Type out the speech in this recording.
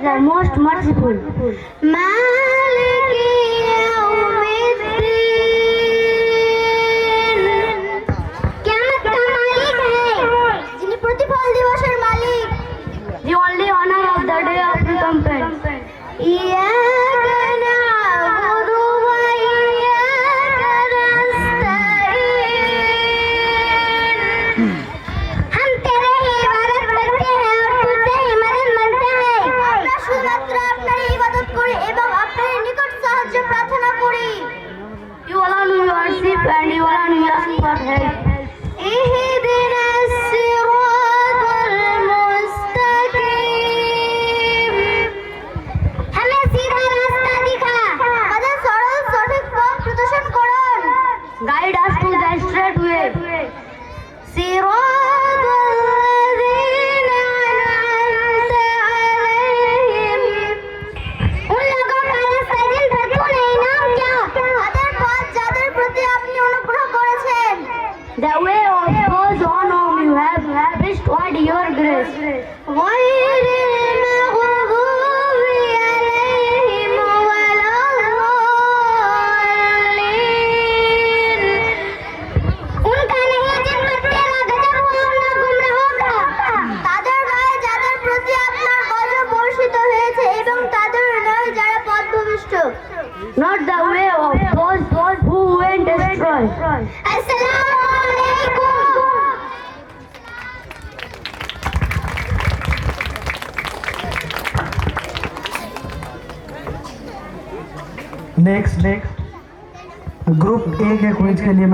the most merciful. মালিকি ইয়াউমিদ্দিন কিয়ামত का मालिक है যিনি প্রতিফল দিবসের মালিক The only honor of the day of recompense. ইyyaka না'বুদু ওয়া ইyyaka নাস্তাঈন हम तेरे ही इबादत करते हैं और तुझसे ही मदद मांगते हैं আমরা শুধুমাত্র আপনার ইবাদত করি এবং আপনার নিকট সাহায্য প্রার্থনা করি You alone we worship and you alone we ask for help. اهدنا الصراط المستقيم हमें सीधा रास्ता दिखा আমাদের সরল সঠিক পথ প্রদর্শন করুন Guide us to the straight way. صراط الذين أنعمت عليهم उन लोगों का रास्ता जिन पर तूने इनाम किया তাদের পথ যাদের প্রতি আপনি অনুগ্রহ করেছেন The way of those on whom you have bestowed your grace. غير المغضوب عليهم ولا الضالين उनका नहीं जिन पर तेरा गजब हुआ ना गुमराहों का তাদের নয় যাদের প্রতি আপনার গজব বর্ষিত হয়েছে এবং তাদের নয় যারা পথভ্রষ্ট Not the way of those who went astray. আসসালামু আলাইকুম नेक्स्ट ग्रुप ए के क्विज के लिए मैं